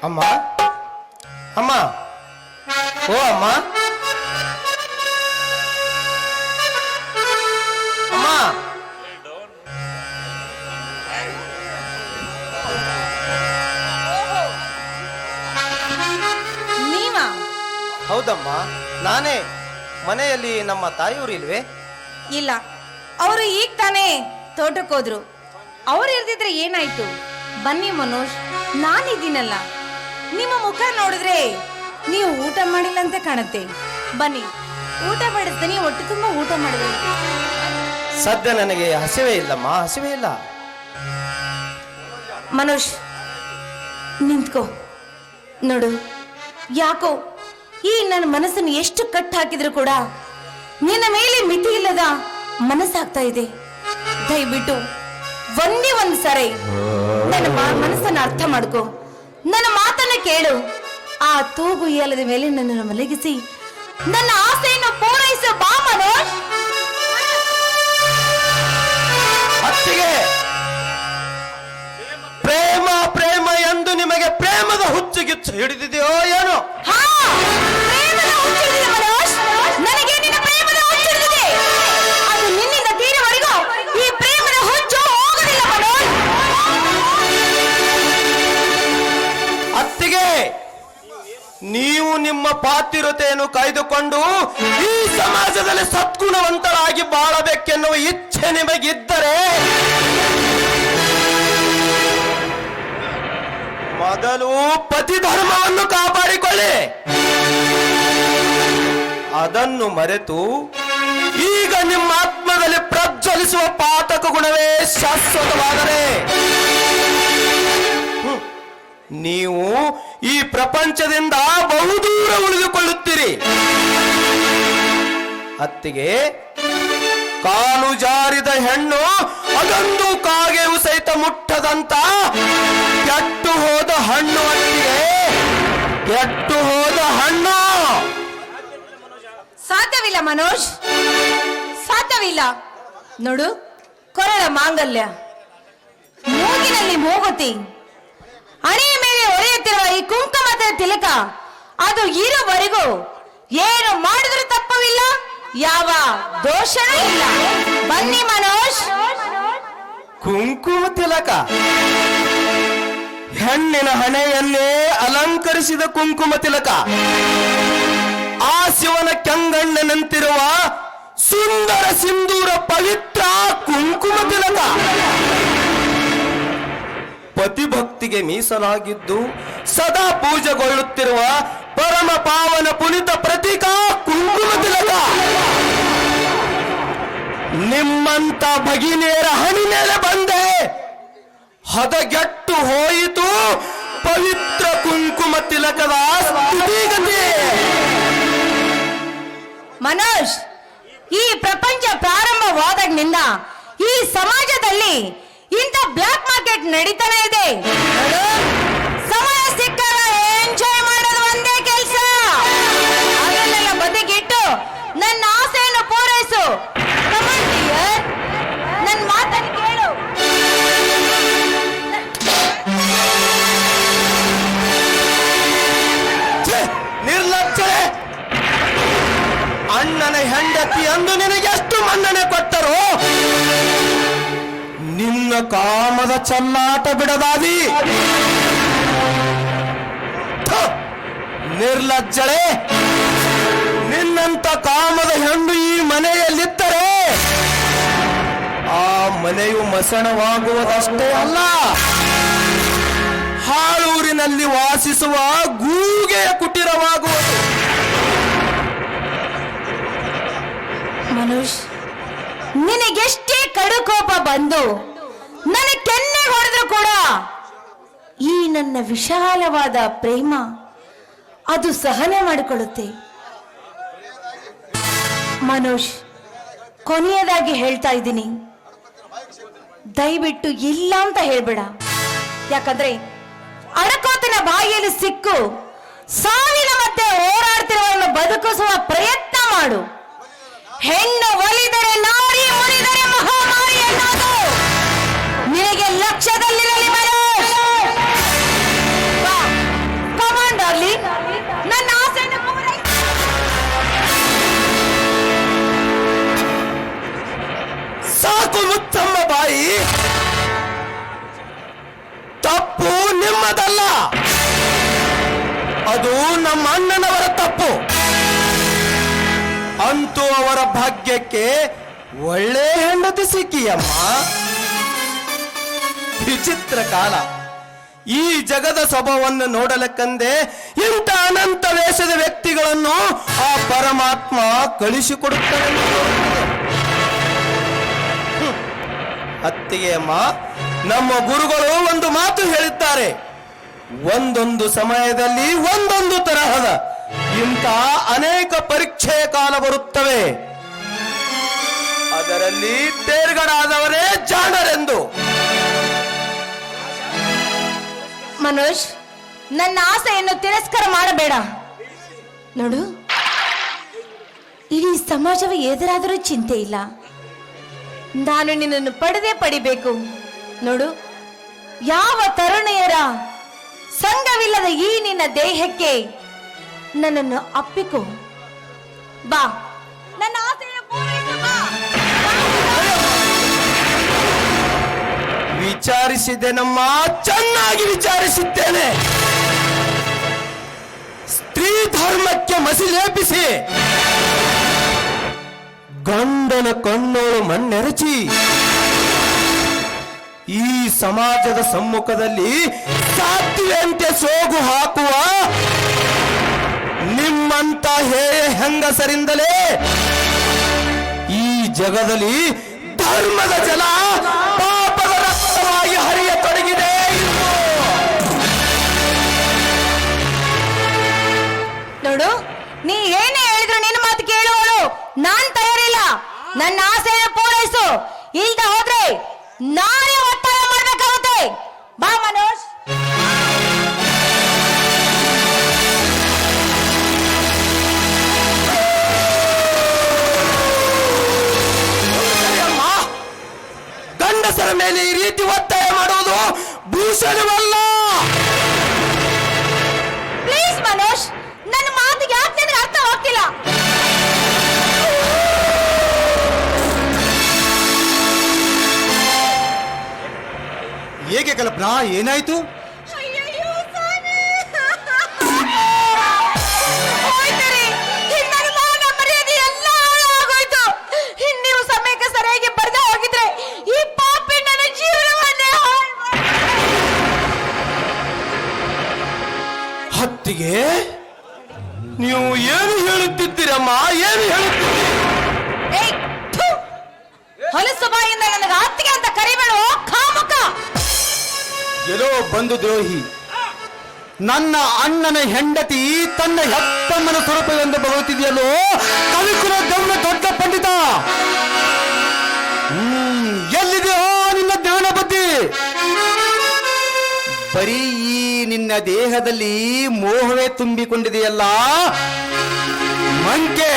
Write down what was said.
ಅಮ್ಮ ಅಮ್ಮ ಓ ಅಮ್ಮ ಅಮ್ಮ ನೀವಾ? ಹೌದಮ್ಮ, ನಾನೇ. ಮನೆಯಲ್ಲಿ ನಮ್ಮ ತಾಯಿಯವರು ಇಲ್ವೇ? ಇಲ್ಲ, ಅವರು ಈಗ ತಾನೇ ತೋಟಕ್ಕೆ ಹೋದ್ರು. ಅವ್ರು ಇರ್ದಿದ್ರೆ ಏನಾಯ್ತು? ಬನ್ನಿ ಮನೋಜ್, ನಾನಿದ್ದೀನಲ್ಲ. ನಿಮ್ಮ ಮುಖ ನೋಡಿದ್ರೆ ನೀವು ಊಟ ಮಾಡಿಲ್ಲ ಅಂತ ಕಾಣುತ್ತೆ. ಬನ್ನಿ, ಊಟ ಬಡಿಸ್ತೀನಿ, ಹೊಟ್ಟೆ ತುಂಬ ಊಟ ಮಾಡಬೇಕು. ಸದ್ಯ ನನಗೆ ಹಸಿವೆ ಇಲ್ಲಮ್ಮ, ಹಸಿವೆ ಇಲ್ಲ. ಮನೋಜ್ ನಿಂತ್ಕೋ. ನೋಡು, ಯಾಕೋ ಈ ನನ್ನ ಮನಸ್ಸನ್ನು ಎಷ್ಟು ಕಟ್ಟು ಹಾಕಿದ್ರು ಕೂಡ ನಿನ್ನ ಮೇಲೆ ಮಿತಿ ಇಲ್ಲದ ಮನಸ್ಸಾಗ್ತಾ ಇದೆ. ದಯವಿಟ್ಟು ಒಂದೇ ಒಂದು ಸರಿ ನನ್ನ ಮನಸ್ಸನ್ನು ಅರ್ಥ ಮಾಡ್ಕೋ, ನನ್ನ ಮಾತನ್ನ ಕೇಳು. ಆ ತೂಗು ಇಯಲದ ಮೇಲೆ ನನ್ನನ್ನು ಮಲಗಿಸಿ ನನ್ನ ಆಸೆಯನ್ನು ಪೂರೈಸು ಬಾ ಮನೋಜ್. ಅತ್ತಿಗೆ, ಪ್ರೇಮ ಪ್ರೇಮ ಎಂದು ನಿಮಗೆ ಪ್ರೇಮದ ಹುಚ್ಚುಗಿಚ್ಚು ಹಿಡಿದಿದೆಯೋ ಏನೋ? ಹಾ, ಪ್ರೇಮದ ಹುಚ್ಚು ಹಿಡಿದಿದೆ ಮನೋಜ್. ನನಗೆ ನಿನ್ನ ಪ್ರೇಮದ ಹುಚ್ಚು ಹಿಡಿದಿದೆ. ಅದು ನಿನ್ನಿಂದ ತೀರವರೆಗೂ ಈ ಪ್ರೇಮದ ಹುಚ್ಚು ಹೋಗಲಿಲ್ಲ ಮನೋಜ್. ಅತ್ತಿಗೆ, ನೀವು ನಿಮ್ಮ ಪಾತಿರತೆಯನ್ನು ಕಾಯ್ದುಕೊಂಡು ಈ ಸಮಾಜದಲ್ಲಿ ಸದ್ಗುಣವಂತರಾಗಿ ಬಾಳಬೇಕೆನ್ನುವ ಇಚ್ಛೆ ನಿಮಗಿದ್ದರೆ ಮೊದಲು ಪತಿ ಧರ್ಮವನ್ನು ಕಾಪಾಡಿಕೊಳ್ಳಿ. ಅದನ್ನು ಮರೆತು ಈಗ ನಿಮ್ಮ ಆತ್ಮದಲ್ಲಿ ಪ್ರಜ್ವಲಿಸುವ ಪಾತಕ ಗುಣವೇ ಶಾಶ್ವತವಾದರೆ ನೀವು ಈ ಪ್ರಪಂಚದಿಂದ ಬಹುದೂರ ಉಳಿದುಕೊಳ್ಳುತ್ತೀರಿ. ಅತ್ತಿಗೆ, ಕಾಲು ಜಾರಿದ ಹೆಣ್ಣು ಅದೊಂದು ಕಾಗೆಯು ಸಹಿತ ಮುಟ್ಟದಂತ ಕೆಟ್ಟು ಹೋದ ಹಣ್ಣು. ಅತ್ತಿಗೆ, ಕೆಟ್ಟು ಹೋದ ಹಣ್ಣು. ಸಾಧ್ಯವಿಲ್ಲ ಮನೋಜ್, ಸಾಧ್ಯವಿಲ್ಲ. ನೋಡು, ಕೊರಳ ಮಾಂಗಲ್ಯ, ಮೂಗಿನಲ್ಲಿ ಮೂಗುತಿ, ಹಣೆಯ ಮೇಲೆ ಹೊರೆಯುತ್ತಿರುವ ಈ ಕುಂಕುಮದ ತಿಲಕ, ಅದು ಇರುವರೆಗೂ ಏನು ಮಾಡಿದ್ರೂ ತಪ್ಪವಿಲ್ಲ, ಯಾವ ದೋಷನೂ ಇಲ್ಲ. ಬನ್ನಿ ಮನೋಜ್. ಕುಂಕುಮ ತಿಲಕ, ಹೆಣ್ಣಿನ ಹಣೆಯನ್ನೇ ಅಲಂಕರಿಸಿದ ಕುಂಕುಮ ತಿಲಕ, ಆ ಶಿವನ ಕೆಂಗಣ್ಣನಂತಿರುವ ಸುಂದರ ಸಿಂಧೂರ ಪವಿತ್ರ ಕುಂಕುಮ ತಿಲಕ, ಪತಿಭಕ್ತಿಗೆ ಮೀಸಲಾಗಿದ್ದು ಸದಾ ಪೂಜೆಗೊಳ್ಳುತ್ತಿರುವ ಪರಮ ಪಾವನ ಪುನಿತ ಪ್ರತೀಕ ಕುಂಕುಮ ತಿಲಕ. ನಿಮ್ಮಂತ ಭಗಿನಿಯರ ಹಣಿ ಮೇಲೆ ಬಂದೆ ಹದಗೆಟ್ಟು ಹೋಯಿತು ಪವಿತ್ರ ಕುಂಕುಮ ತಿಲಕದ ಸ್ಥಿತಿಗತಿ. ಮನೋಜ್, ಈ ಪ್ರಪಂಚ ಪ್ರಾರಂಭವಾದಾಗಿನಿಂದ ಈ ಸಮಾಜದಲ್ಲಿ ಇಂಥ ಬ್ಲಾಕ್ ಮಾರ್ಕೆಟ್ ನಡೀತಾನೆ ಇದೆ. ಸಮಯ ಸಿಕ್ಕಾಗ ಎಂಜಾಯ್ ಮಾಡೋದು ಒಂದೇ ಕೆಲಸ. ಅದನ್ನೆಲ್ಲ ಬದಿಗಿಟ್ಟು ನನ್ನ ಆಸೆಯನ್ನು ಪೂರೈಸು. ನನ್ನ ಮಾತನ್ನು ಕೇಳು. ನಿರ್ಲಕ್ಷ್ಯ. ಅಣ್ಣನ ಹೆಂಡತಿ ಅಂದು ನಿನಗೆ ಎಷ್ಟು ಮನ್ನಣೆ ಕೊಟ್ಟರು? ನಿನ್ನ ಕಾಮದ ಚಲ್ಲಾಟ ಬಿಡದಾದಿ. ನಿರ್ಲಜ್ಜಳೆ, ನಿನ್ನಂತ ಕಾಮದ ಹೆಣ್ಣು ಈ ಮನೆಯಲ್ಲಿದ್ದರೆ ಆ ಮನೆಯು ಮಸಣವಾಗುವುದಷ್ಟೇ ಅಲ್ಲ, ಹಾಳೂರಿನಲ್ಲಿ ವಾಸಿಸುವ ಗೂಗೆಯ ಕುಟೀರವಾಗುವುದು. ಮನೋಜ್, ನಿನಗೆಷ್ಟೇ ಕಡು ಕೋಪ ಬಂದು ನನ್ನ ಕೆನ್ನೆ ಹೊಡೆದ್ರು ಕೂಡ ಈ ನನ್ನ ವಿಶಾಲವಾದ ಪ್ರೇಮ ಅದು ಸಹನೆ ಮಾಡಿಕೊಳ್ಳುತ್ತೆ. ಮನೋಜ್, ಕೊನೆಯದಾಗಿ ಹೇಳ್ತಾ ಇದ್ದೀನಿ, ದಯವಿಟ್ಟು ಇಲ್ಲ ಅಂತ ಹೇಳ್ಬೇಡ. ಯಾಕಂದ್ರೆ ಅಡಕೋತನ ಬಾಯಿಯಲ್ಲಿ ಸಿಕ್ಕು ಸಾವಿನ ಮಧ್ಯೆ ಹೋರಾಡ್ತಿರುವವರನ್ನು ಬದುಕಿಸುವ ಪ್ರಯತ್ನ ಮಾಡು. ಹೆಣ್ಣು ಒಲಿದರೆ ನಾರಿ, ಒಲಿದರೆ ಮಹಾಮಾರಿ ಅನ್ನೋದು ನಿನಗೆ ಲಕ್ಷ್ಯದಲ್ಲಿರಲಿ ಮನೋಜ್. ನಮ್ಮದಲ್ಲ, ಅದು ನಮ್ಮ ಅಣ್ಣನವರ ತಪ್ಪು. ಅಂತೂ ಅವರ ಭಾಗ್ಯಕ್ಕೆ ಒಳ್ಳೆ ಹೆಂಡತಿ ಸಿಕ್ಕಿಯಮ್ಮ. ವಿಚಿತ್ರ ಕಾಲ. ಈ ಜಗದ ಸೊಬವನ್ನು ನೋಡಲಕ್ಕಂದೆ ಇಂಥ ಅನಂತ ವೇಷದ ವ್ಯಕ್ತಿಗಳನ್ನು ಆ ಪರಮಾತ್ಮ ಕಳಿಸಿಕೊಡುತ್ತಾನೆ. ಅತ್ತಿಗೆ ಅಮ್ಮ, ನಮ್ಮ ಗುರುಗಳು ಒಂದು ಮಾತು ಹೇಳಿದ್ದಾರೆ, ಒಂದೊಂದು ಸಮಯದಲ್ಲಿ ಒಂದೊಂದು ತರಹದ ಇಂಥ ಅನೇಕ ಪರೀಕ್ಷೆಯ ಕಾಲ ಬರುತ್ತವೆ. ಅದರಲ್ಲಿ ತೇರ್ಗಡಾದವರೇ ಜಾಣರೆಂದು. ಮನೋಜ್, ನನ್ನ ಆಸೆಯನ್ನು ತಿರಸ್ಕಾರ ಮಾಡಬೇಡ. ನೋಡು, ಇಡೀ ಸಮಾಜವೇ ಎದುರಾದರೂ ಚಿಂತೆ ಇಲ್ಲ, ನಾನು ನಿನ್ನನ್ನು ಪಡಿಬೇಕು. ನೋಡು, ಯಾವ ತರುಣಿಯರ ಸಂಘವಿಲ್ಲದ ಈ ನಿನ್ನ ದೇಹಕ್ಕೆ ನನ್ನನ್ನು ಅಪ್ಪಿಕೋ. ಬಾ, ನನ್ನ ಆಸೆಯನ್ನು ಪೂರೈಸು ಬಾ. ವಿಚಾರಿಸಿದ್ದೇನಮ್ಮ, ಚೆನ್ನಾಗಿ ವಿಚಾರಿಸಿದ್ದೇನೆ. ಸ್ತ್ರೀ ಧರ್ಮಕ್ಕೆ ಮಸಿಲೇಪಿಸಿ ಗಂಡನ ಕಣ್ಣೋಳು ಮಣ್ಣೆರಚಿ ಈ ಸಮಾಜದ ಸಮ್ಮುಖದಲ್ಲಿ ಸಾಧ್ಯವೇ ಸೋಗು ಹಾಕುವ ನಿಮ್ಮಂತ ಹೆಂಗಸರಿಂದಲೇ ಈ ಜಗದಲ್ಲಿ ಧರ್ಮದ ಜಲ ಪಾಪದ ರಕ್ತವಾಗಿ ಹರಿಯತೊಡಗಿದೆ. ನೋಡು, ನೀ ಏನೇ ಹೇಳಿದ್ರು ನಿನ್ನ ಮಾತು ಕೇಳುವಳು ನಾನ್ ತಯಾರಿಲ್ಲ. ನನ್ನ ಆಸೆಯನ್ನು ಪೂರೈಸು, ಇಲ್ದ ಹೋದ್ರೆ ನಾನೇ ಒತ್ತಾಯ ಮಾಡ್ಬೇಕಾಗುತ್ತೆ. ಬಾ ಮನೋಜ್. ಗಂಡಸರ ಮೇಲೆ ಈ ರೀತಿ ಒತ್ತಾಯ ಮಾಡುವುದು ಭೂಷಣವಲ್ಲ. ಪ್ಲೀಸ್ ಮನೋಜ್, ನನ್ನ ಮಾತಿಗೆ ಯಾಕೆ ನಿನಗೆ ಅರ್ಥ ಆಗ್ತಿಲ್ಲ? ಹೇಗೆ ಕಲ್ಪನಾ, ಏನಾಯ್ತು? ನೀವು ಸಮಯಕ್ಕೆ ಸರಿಯಾಗಿ ಬರದೇ ಹೋಗಿದ್ರೆ ಈ ಪಾಪಿ ನನ್ನ ಜೀವನವನ್ನೇ ಹತ್ತಿಗೆ ನೀವು ಏನು ಹೇಳುತ್ತಿದ್ದೀರಮ್ಮ? ಏನು ಹೇಳುತ್ತಿದ್ದೀರಿ? ಹೊಲಸು ಬಾಯಿಂದ ನನಗೆ ಹತ್ತಿಗೆ ಅಂತ ಕರಿಬೇಡ ಕಾಮುಕ. ಎಲ್ಲೋ ಬಂದು ದ್ರೋಹಿ, ನನ್ನ ಅಣ್ಣನ ಹೆಂಡತಿ ತನ್ನ ಹೆಪ್ಪಮ್ಮನ ಸ್ವರೂಪವೆಂದು ಬರುತ್ತಿದೆಯಲ್ಲೋ ಕವಿಕುಲ ಗೌನ ದೊಡ್ಡ ಪಂಡಿತ. ಎಲ್ಲಿದೆಯೋ ನಿನ್ನ ಜ್ಞಾನ ಬುದ್ಧಿ? ಬರೀ ಈ ನಿನ್ನ ದೇಹದಲ್ಲಿ ಮೋಹವೇ ತುಂಬಿಕೊಂಡಿದೆಯಲ್ಲ ಮಂಕೆ.